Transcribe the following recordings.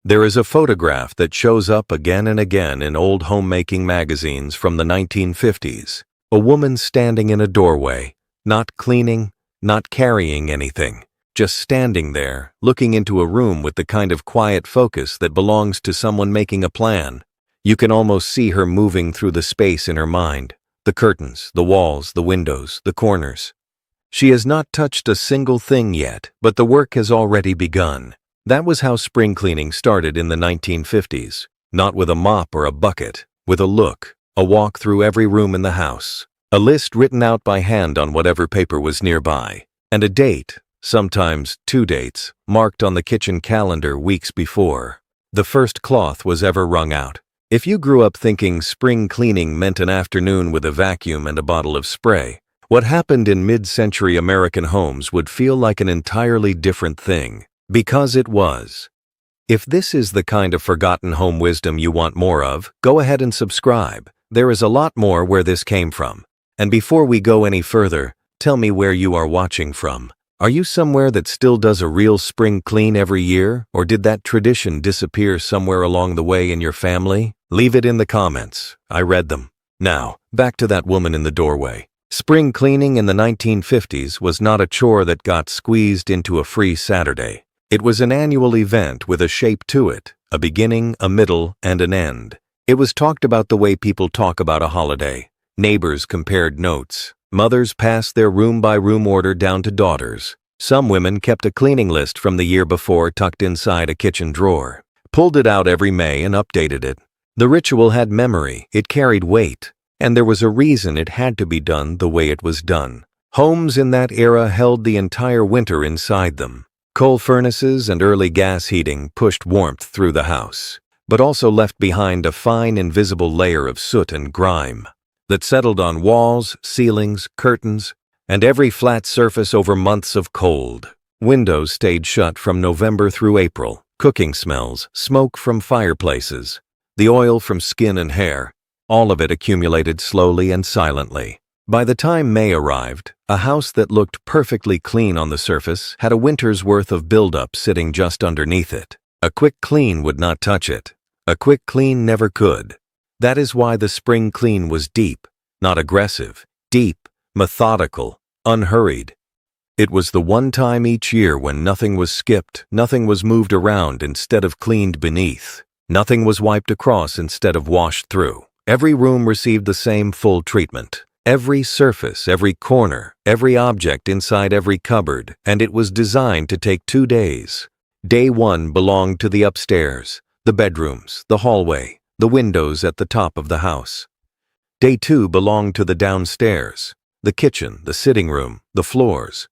There is a photograph that shows up again and again in old homemaking magazines from the 1950s. A woman standing in a doorway, not cleaning, not carrying anything, just standing there, looking into a room with the kind of quiet focus that belongs to someone making a plan. You can almost see her moving through the space in her mind, the curtains, the walls, the windows, the corners. She has not touched a single thing yet, but the work has already begun. That was how spring cleaning started in the 1950s, not with a mop or a bucket, with a look, a walk through every room in the house, a list written out by hand on whatever paper was nearby, and a date, sometimes 2 dates, marked on the kitchen calendar weeks before the first cloth was ever wrung out. If you grew up thinking spring cleaning meant an afternoon with a vacuum and a bottle of spray, what happened in mid-century American homes would feel like an entirely different thing. Because it was. If this is the kind of forgotten home wisdom you want more of, go ahead and subscribe. There is a lot more where this came from. And before we go any further, tell me where you are watching from. Are you somewhere that still does a real spring clean every year, or did that tradition disappear somewhere along the way in your family? Leave it in the comments. I read them. Now, back to that woman in the doorway. Spring cleaning in the 1950s was not a chore that got squeezed into a free Saturday. It was an annual event with a shape to it, a beginning, a middle, and an end. It was talked about the way people talk about a holiday. Neighbors compared notes. Mothers passed their room-by-room order down to daughters. Some women kept a cleaning list from the year before tucked inside a kitchen drawer, pulled it out every May and updated it. The ritual had memory, it carried weight, and there was a reason it had to be done the way it was done. Homes in that era held the entire winter inside them. Coal furnaces and early gas heating pushed warmth through the house, but also left behind a fine invisible layer of soot and grime that settled on walls, ceilings, curtains, and every flat surface over months of cold. Windows stayed shut from November through April. Cooking smells, smoke from fireplaces, the oil from skin and hair, all of it accumulated slowly and silently. By the time May arrived, a house that looked perfectly clean on the surface had a winter's worth of buildup sitting just underneath it. A quick clean would not touch it. A quick clean never could. That is why the spring clean was deep, not aggressive, deep, methodical, unhurried. It was the one time each year when nothing was skipped, nothing was moved around instead of cleaned beneath, nothing was wiped across instead of washed through. Every room received the same full treatment. Every surface, every corner, every object inside every cupboard, and it was designed to take 2 days. Day 1 belonged to the upstairs, the bedrooms, the hallway, the windows at the top of the house. Day 2 belonged to the downstairs, the kitchen, the sitting room, the floors.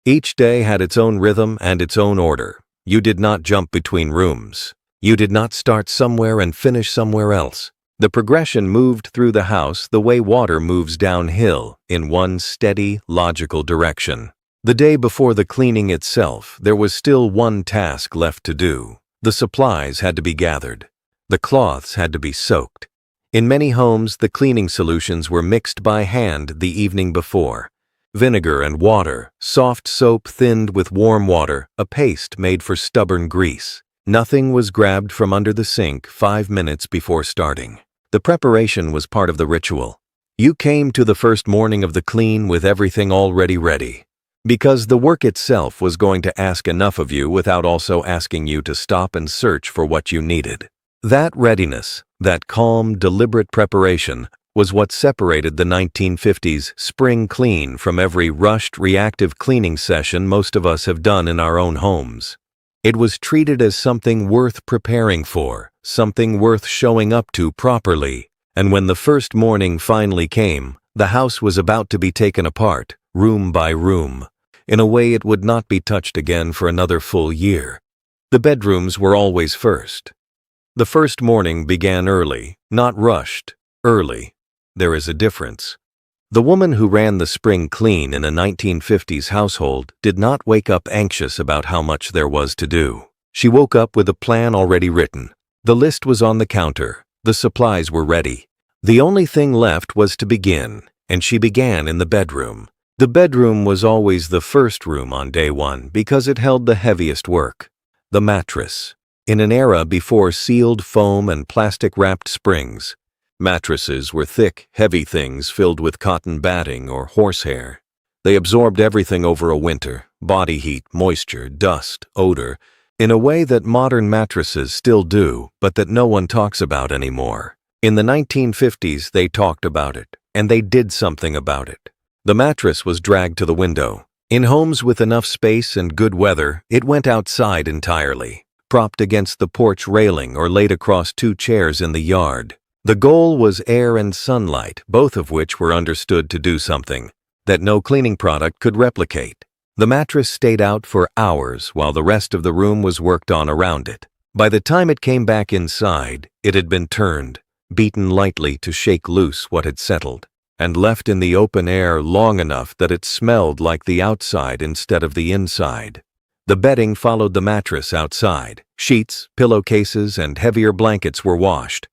Each day had its own rhythm and its own order. You did not jump between rooms. You did not start somewhere and finish somewhere else. The progression moved through the house the way water moves downhill, in one steady, logical direction. The day before the cleaning itself, there was still one task left to do. The supplies had to be gathered. The cloths had to be soaked. In many homes, the cleaning solutions were mixed by hand the evening before. Vinegar and water, soft soap thinned with warm water, a paste made for stubborn grease. Nothing was grabbed from under the sink 5 minutes before starting. The preparation was part of the ritual. You came to the first morning of the clean with everything already ready, because the work itself was going to ask enough of you without also asking you to stop and search for what you needed. That readiness, that calm, deliberate preparation, was what separated the 1950s spring clean from every rushed, reactive cleaning session most of us have done in our own homes. It was treated as something worth preparing for, something worth showing up to properly, and when the first morning finally came, the house was about to be taken apart, room by room, in a way it would not be touched again for another full year. The bedrooms were always first. The first morning began early, not rushed, early. There is a difference. The woman who ran the spring clean in a 1950s household did not wake up anxious about how much there was to do. She woke up with a plan already written. The list was on the counter. The supplies were ready. The only thing left was to begin, and she began in the bedroom. The bedroom was always the first room on day 1 because it held the heaviest work. The mattress. In an era before sealed foam and plastic-wrapped springs, mattresses were thick, heavy things filled with cotton batting or horsehair. They absorbed everything over a winter: body heat, moisture, dust, odor, in a way that modern mattresses still do, but that no one talks about anymore. In the 1950s, they talked about it, and they did something about it. The mattress was dragged to the window. In homes with enough space and good weather, it went outside entirely, propped against the porch railing or laid across two chairs in the yard. The goal was air and sunlight, both of which were understood to do something that no cleaning product could replicate. The mattress stayed out for hours while the rest of the room was worked on around it. By the time it came back inside, it had been turned, beaten lightly to shake loose what had settled, and left in the open air long enough that it smelled like the outside instead of the inside. The bedding followed the mattress outside. Sheets, pillowcases, and heavier blankets were washed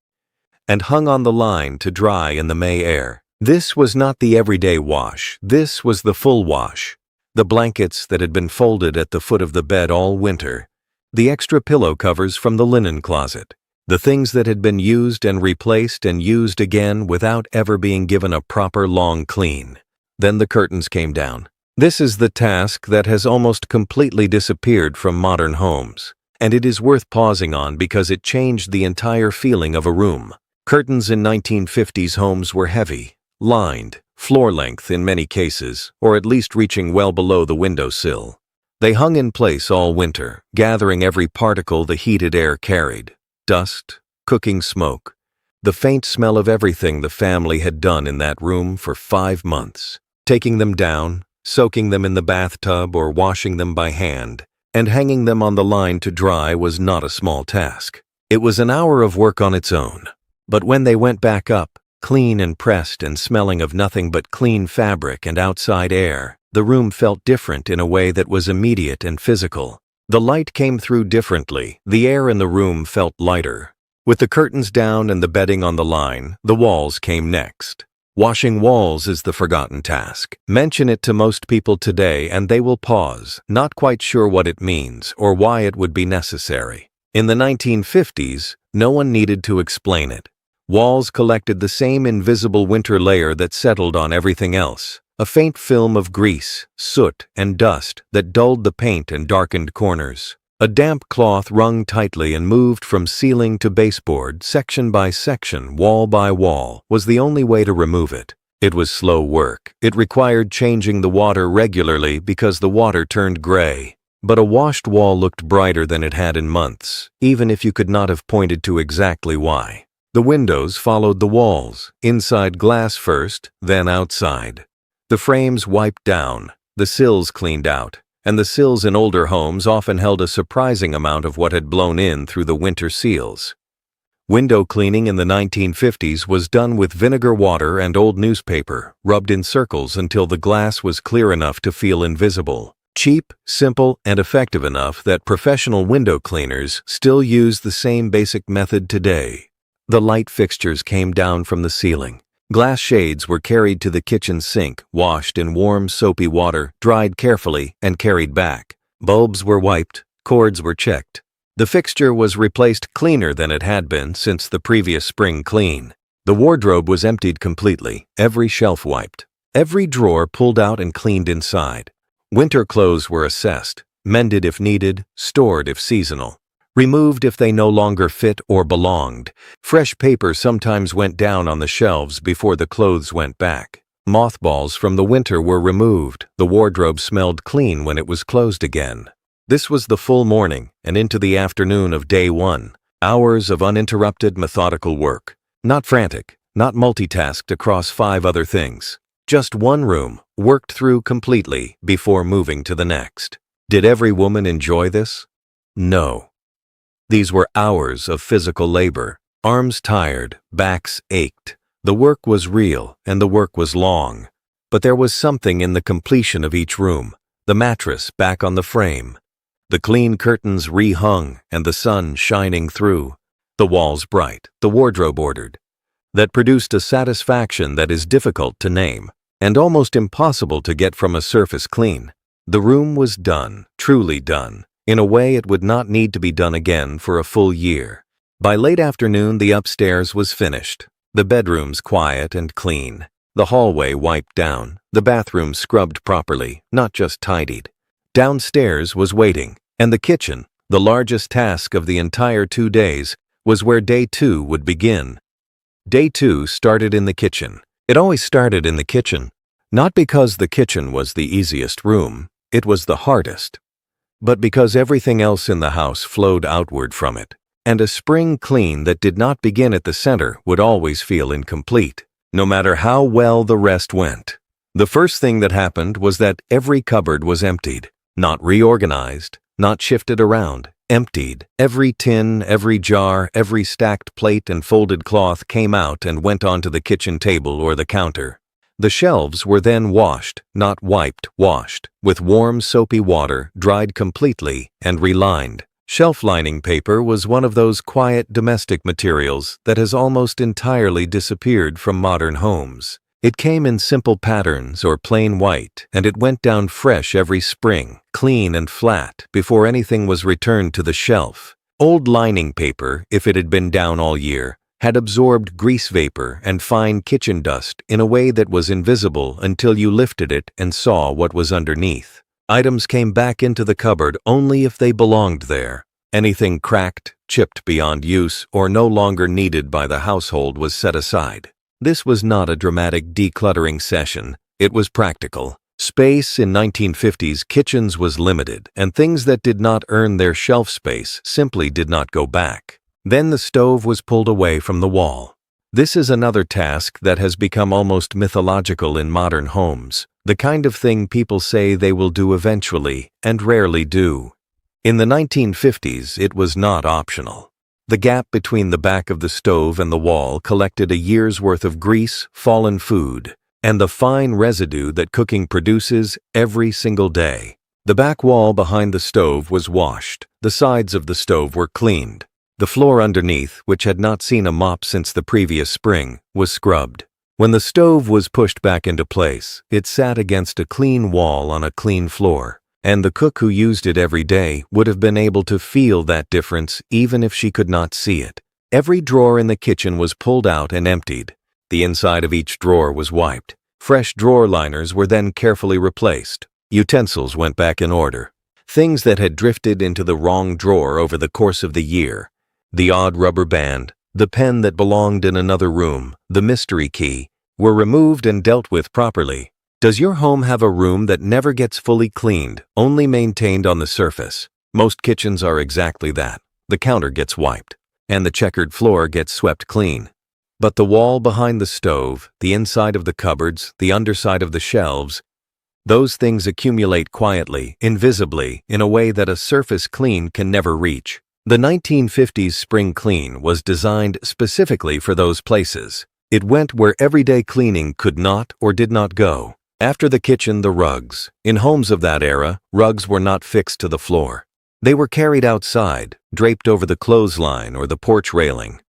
and hung on the line to dry in the May air. This was not the everyday wash. This was the full wash. The blankets that had been folded at the foot of the bed all winter, the extra pillow covers from the linen closet, the things that had been used and replaced and used again without ever being given a proper long clean. Then the curtains came down. This is the task that has almost completely disappeared from modern homes, and it is worth pausing on because it changed the entire feeling of a room. Curtains in 1950s homes were heavy, lined, floor-length in many cases, or at least reaching well below the windowsill. They hung in place all winter, gathering every particle the heated air carried: dust, cooking smoke, the faint smell of everything the family had done in that room for 5 months. Taking them down, soaking them in the bathtub or washing them by hand, and hanging them on the line to dry was not a small task. It was an hour of work on its own. But when they went back up, clean and pressed and smelling of nothing but clean fabric and outside air, the room felt different in a way that was immediate and physical. The light came through differently. The air in the room felt lighter. With the curtains down and the bedding on the line, the walls came next. Washing walls is the forgotten task. Mention it to most people today and they will pause, not quite sure what it means or why it would be necessary. In the 1950s, no one needed to explain it. Walls collected the same invisible winter layer that settled on everything else, a faint film of grease, soot, and dust that dulled the paint and darkened corners. A damp cloth wrung tightly and moved from ceiling to baseboard, section by section, wall by wall, was the only way to remove it. It was slow work. It required changing the water regularly because the water turned gray. But a washed wall looked brighter than it had in months, even if you could not have pointed to exactly why. The windows followed the walls, inside glass first, then outside. The frames wiped down, the sills cleaned out, and the sills in older homes often held a surprising amount of what had blown in through the winter seals. Window cleaning in the 1950s was done with vinegar water and old newspaper, rubbed in circles until the glass was clear enough to feel invisible. Cheap, simple, and effective enough that professional window cleaners still use the same basic method today. The light fixtures came down from the ceiling. Glass shades were carried to the kitchen sink, washed in warm, soapy water, dried carefully, and carried back. Bulbs were wiped, cords were checked. The fixture was replaced cleaner than it had been since the previous spring clean. The wardrobe was emptied completely, every shelf wiped, every drawer pulled out and cleaned inside. Winter clothes were assessed, mended if needed, stored if seasonal, removed if they no longer fit or belonged. Fresh paper sometimes went down on the shelves before the clothes went back. Mothballs from the winter were removed. The wardrobe smelled clean when it was closed again. This was the full morning and into the afternoon of day one. Hours of uninterrupted, methodical work. Not frantic, not multitasked across 5 other things. Just one room, worked through completely before moving to the next. Did every woman enjoy this? No. These were hours of physical labor. Arms tired, backs ached. The work was real and the work was long. But there was something in the completion of each room. The mattress back on the frame. The clean curtains rehung and the sun shining through. The walls bright, the wardrobe ordered. That produced a satisfaction that is difficult to name and almost impossible to get from a surface clean. The room was done, truly done. In a way, it would not need to be done again for a full year. By late afternoon, the upstairs was finished. The bedrooms quiet and clean. The hallway wiped down. The bathroom scrubbed properly, not just tidied. Downstairs was waiting, and the kitchen, the largest task of the entire 2 days, was where day 2 would begin. Day 2 started in the kitchen. It always started in the kitchen. Not because the kitchen was the easiest room, it was the hardest, but because everything else in the house flowed outward from it, and a spring clean that did not begin at the center would always feel incomplete, no matter how well the rest went. The first thing that happened was that every cupboard was emptied, not reorganized, not shifted around, emptied. Every tin, every jar, every stacked plate and folded cloth came out and went onto the kitchen table or the counter. The shelves were then washed, not wiped, washed, with warm soapy water, dried completely, and relined. Shelf lining paper was one of those quiet domestic materials that has almost entirely disappeared from modern homes. It came in simple patterns or plain white, and it went down fresh every spring, clean and flat, before anything was returned to the shelf. Old lining paper, if it had been down all year, had absorbed grease vapor and fine kitchen dust in a way that was invisible until you lifted it and saw what was underneath. Items came back into the cupboard only if they belonged there. Anything cracked, chipped beyond use, or no longer needed by the household was set aside. This was not a dramatic decluttering session. It was practical. Space in 1950s kitchens was limited, and things that did not earn their shelf space simply did not go back. Then the stove was pulled away from the wall. This is another task that has become almost mythological in modern homes, the kind of thing people say they will do eventually and rarely do. In the 1950s, it was not optional. The gap between the back of the stove and the wall collected a year's worth of grease, fallen food, and the fine residue that cooking produces every single day. The back wall behind the stove was washed. The sides of the stove were cleaned. The floor underneath, which had not seen a mop since the previous spring, was scrubbed. When the stove was pushed back into place, it sat against a clean wall on a clean floor, and the cook who used it every day would have been able to feel that difference even if she could not see it. Every drawer in the kitchen was pulled out and emptied. The inside of each drawer was wiped. Fresh drawer liners were then carefully replaced. Utensils went back in order. Things that had drifted into the wrong drawer over the course of the year, the odd rubber band, the pen that belonged in another room, the mystery key, were removed and dealt with properly. Does your home have a room that never gets fully cleaned, only maintained on the surface? Most kitchens are exactly that. The counter gets wiped, and the checkered floor gets swept clean. But the wall behind the stove, the inside of the cupboards, the underside of the shelves, those things accumulate quietly, invisibly, in a way that a surface clean can never reach. The 1950s spring clean was designed specifically for those places. It went where everyday cleaning could not or did not go. After the kitchen, the rugs. In homes of that era, rugs were not fixed to the floor. They were carried outside, draped over the clothesline or the porch railing,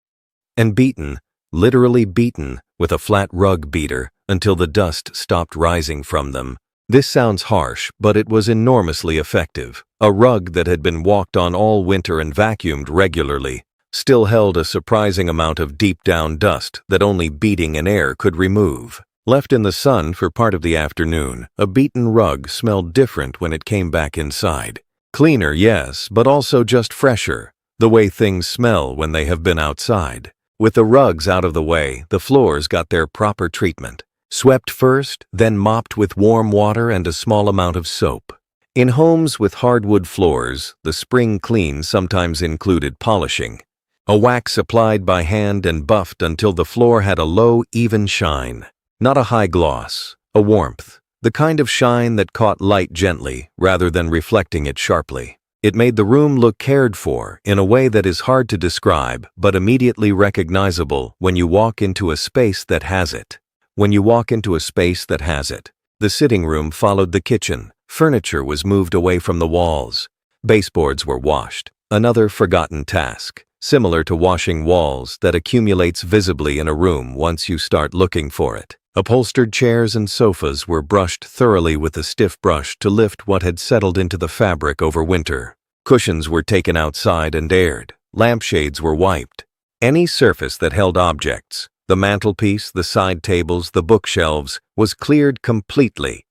and beaten, literally beaten, with a flat rug beater until the dust stopped rising from them. This sounds harsh, but it was enormously effective. A rug that had been walked on all winter and vacuumed regularly still held a surprising amount of deep-down dust that only beating and air could remove. Left in the sun for part of the afternoon, a beaten rug smelled different when it came back inside. Cleaner, yes, but also just fresher, the way things smell when they have been outside. With the rugs out of the way, the floors got their proper treatment. Swept first, then mopped with warm water and a small amount of soap. In homes with hardwood floors, the spring clean sometimes included polishing. A wax applied by hand and buffed until the floor had a low, even shine. Not a high gloss, a warmth. The kind of shine that caught light gently rather than reflecting it sharply. It made the room look cared for in a way that is hard to describe but immediately recognizable when you walk into a space that has it. When you walk into a space that has it. The sitting room followed the kitchen. Furniture was moved away from the walls. Baseboards were washed. Another forgotten task, similar to washing walls, that accumulates visibly in a room once you start looking for it. Upholstered chairs and sofas were brushed thoroughly with a stiff brush to lift what had settled into the fabric over winter. Cushions were taken outside and aired. Lampshades were wiped. Any surface that held objects, the mantelpiece, the side tables, the bookshelves, was cleared completely,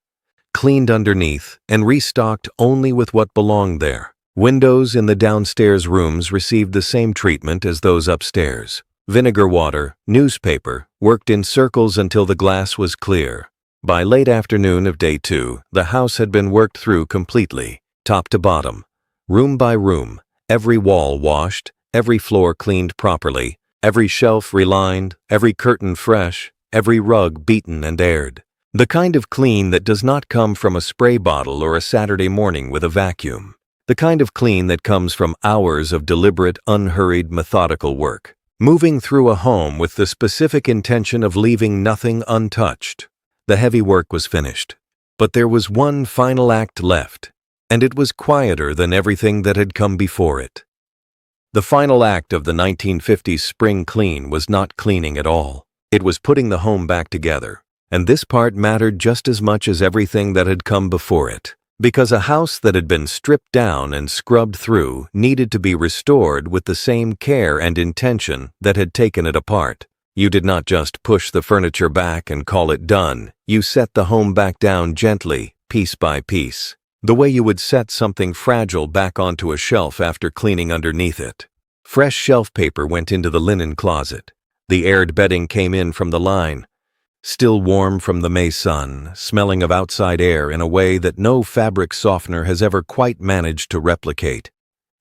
cleaned underneath, and restocked only with what belonged there. Windows in the downstairs rooms received the same treatment as those upstairs. Vinegar water, newspaper, worked in circles until the glass was clear. By late afternoon of day 2, the house had been worked through completely, top to bottom, room by room, every wall washed, every floor cleaned properly, every shelf relined, every curtain fresh, every rug beaten and aired. The kind of clean that does not come from a spray bottle or a Saturday morning with a vacuum. The kind of clean that comes from hours of deliberate, unhurried, methodical work. Moving through a home with the specific intention of leaving nothing untouched. The heavy work was finished. But there was one final act left, and it was quieter than everything that had come before it. The final act of the 1950s spring clean was not cleaning at all. It was putting the home back together. And this part mattered just as much as everything that had come before it. Because a house that had been stripped down and scrubbed through needed to be restored with the same care and intention that had taken it apart. You did not just push the furniture back and call it done. You set the home back down gently, piece by piece. The way you would set something fragile back onto a shelf after cleaning underneath it. Fresh shelf paper went into the linen closet. The aired bedding came in from the line, still warm from the May sun, smelling of outside air in a way that no fabric softener has ever quite managed to replicate,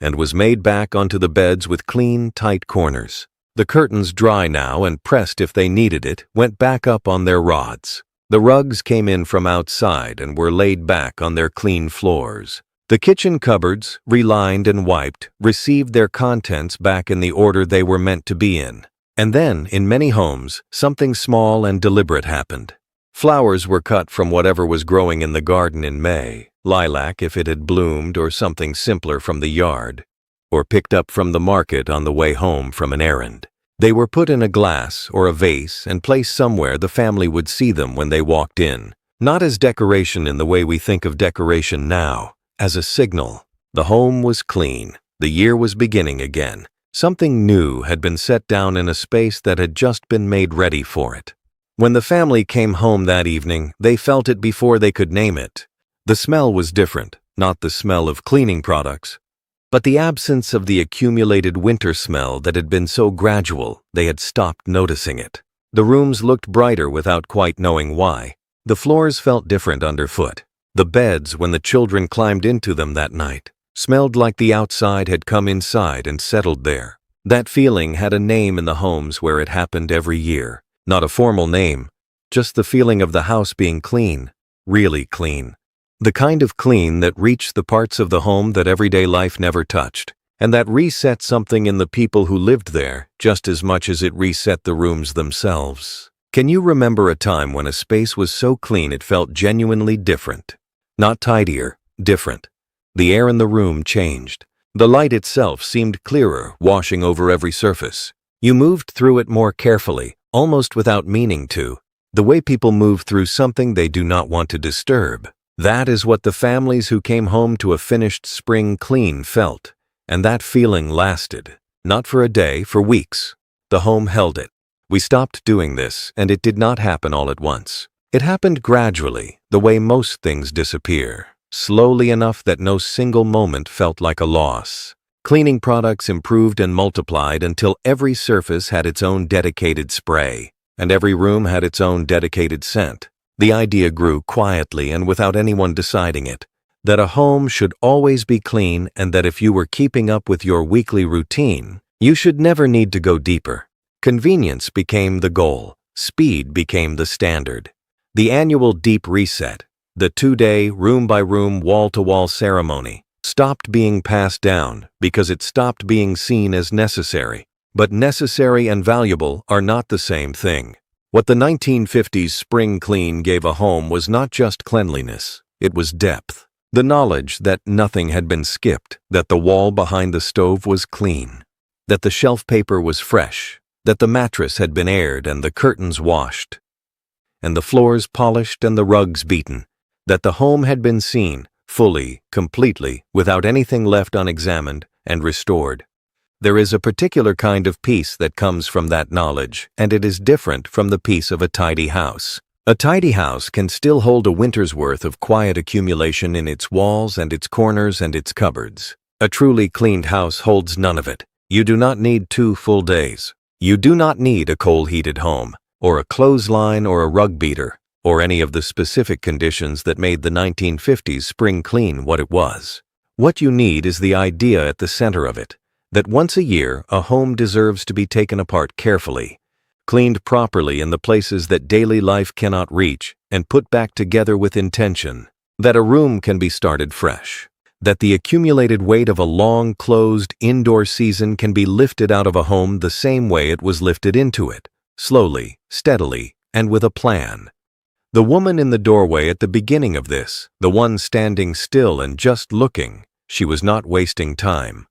and was made back onto the beds with clean, tight corners. The curtains, dry now and pressed if they needed it, went back up on their rods. The rugs came in from outside and were laid back on their clean floors. The kitchen cupboards, relined and wiped, received their contents back in the order they were meant to be in. And then, in many homes, something small and deliberate happened. Flowers were cut from whatever was growing in the garden in May, lilac if it had bloomed, or something simpler from the yard, or picked up from the market on the way home from an errand. They were put in a glass or a vase and placed somewhere the family would see them when they walked in, not as decoration in the way we think of decoration now, as a signal. The home was clean. The year was beginning again. Something new had been set down in a space that had just been made ready for it. When the family came home that evening, they felt it before they could name it. The smell was different, not the smell of cleaning products, but the absence of the accumulated winter smell that had been so gradual they had stopped noticing it. The rooms looked brighter without quite knowing why. The floors felt different underfoot. The beds, when the children climbed into them that night, smelled like the outside had come inside and settled there. That feeling had a name in the homes where it happened every year. Not a formal name, just the feeling of the house being clean, really clean. The kind of clean that reached the parts of the home that everyday life never touched, and that reset something in the people who lived there just as much as it reset the rooms themselves. Can you remember a time when a space was so clean it felt genuinely different? Not tidier, different. The air in the room changed. The light itself seemed clearer, washing over every surface. You moved through it more carefully, almost without meaning to, the way people move through something they do not want to disturb. That is what the families who came home to a finished spring clean felt, and that feeling lasted, not for a day, for weeks. The home held it. We stopped doing this, and it did not happen all at once. It happened gradually, the way most things disappear. Slowly enough that no single moment felt like a loss. Cleaning products improved and multiplied until every surface had its own dedicated spray, and every room had its own dedicated scent. The idea grew quietly and without anyone deciding it, that a home should always be clean and that if you were keeping up with your weekly routine, you should never need to go deeper. Convenience became the goal. Speed became the standard. The annual deep reset, the 2-day, room-by-room, wall-to-wall ceremony, stopped being passed down because it stopped being seen as necessary. But necessary and valuable are not the same thing. What the 1950s spring clean gave a home was not just cleanliness, it was depth. The knowledge that nothing had been skipped, that the wall behind the stove was clean, that the shelf paper was fresh, that the mattress had been aired and the curtains washed, and the floors polished and the rugs beaten, that the home had been seen, fully, completely, without anything left unexamined, and restored. There is a particular kind of peace that comes from that knowledge, and it is different from the peace of a tidy house. A tidy house can still hold a winter's worth of quiet accumulation in its walls and its corners and its cupboards. A truly cleaned house holds none of it. You do not need 2 full days. You do not need a coal-heated home, or a clothesline or a rug beater, or any of the specific conditions that made the 1950s spring clean what it was. What you need is the idea at the center of it, that once a year a home deserves to be taken apart carefully, cleaned properly in the places that daily life cannot reach, and put back together with intention, that a room can be started fresh, that the accumulated weight of a long, closed, indoor season can be lifted out of a home the same way it was lifted into it, slowly, steadily, and with a plan. The woman in the doorway at the beginning of this, the one standing still and just looking, she was not wasting time.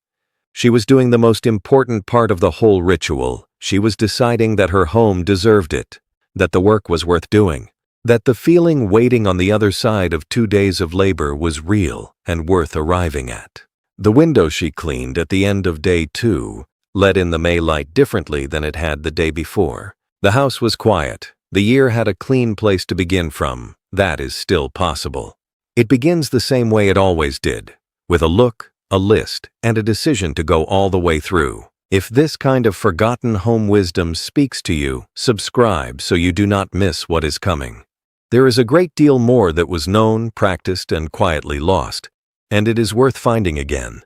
She was doing the most important part of the whole ritual. She was deciding that her home deserved it, that the work was worth doing, that the feeling waiting on the other side of 2 days of labor was real and worth arriving at. The window she cleaned at the end of day 2 let in the May light differently than it had the day before. The house was quiet. The year had a clean place to begin from. That is still possible. It begins the same way it always did, with a look, a list, and a decision to go all the way through. If this kind of forgotten home wisdom speaks to you, subscribe so you do not miss what is coming. There is a great deal more that was known, practiced, and quietly lost, and it is worth finding again.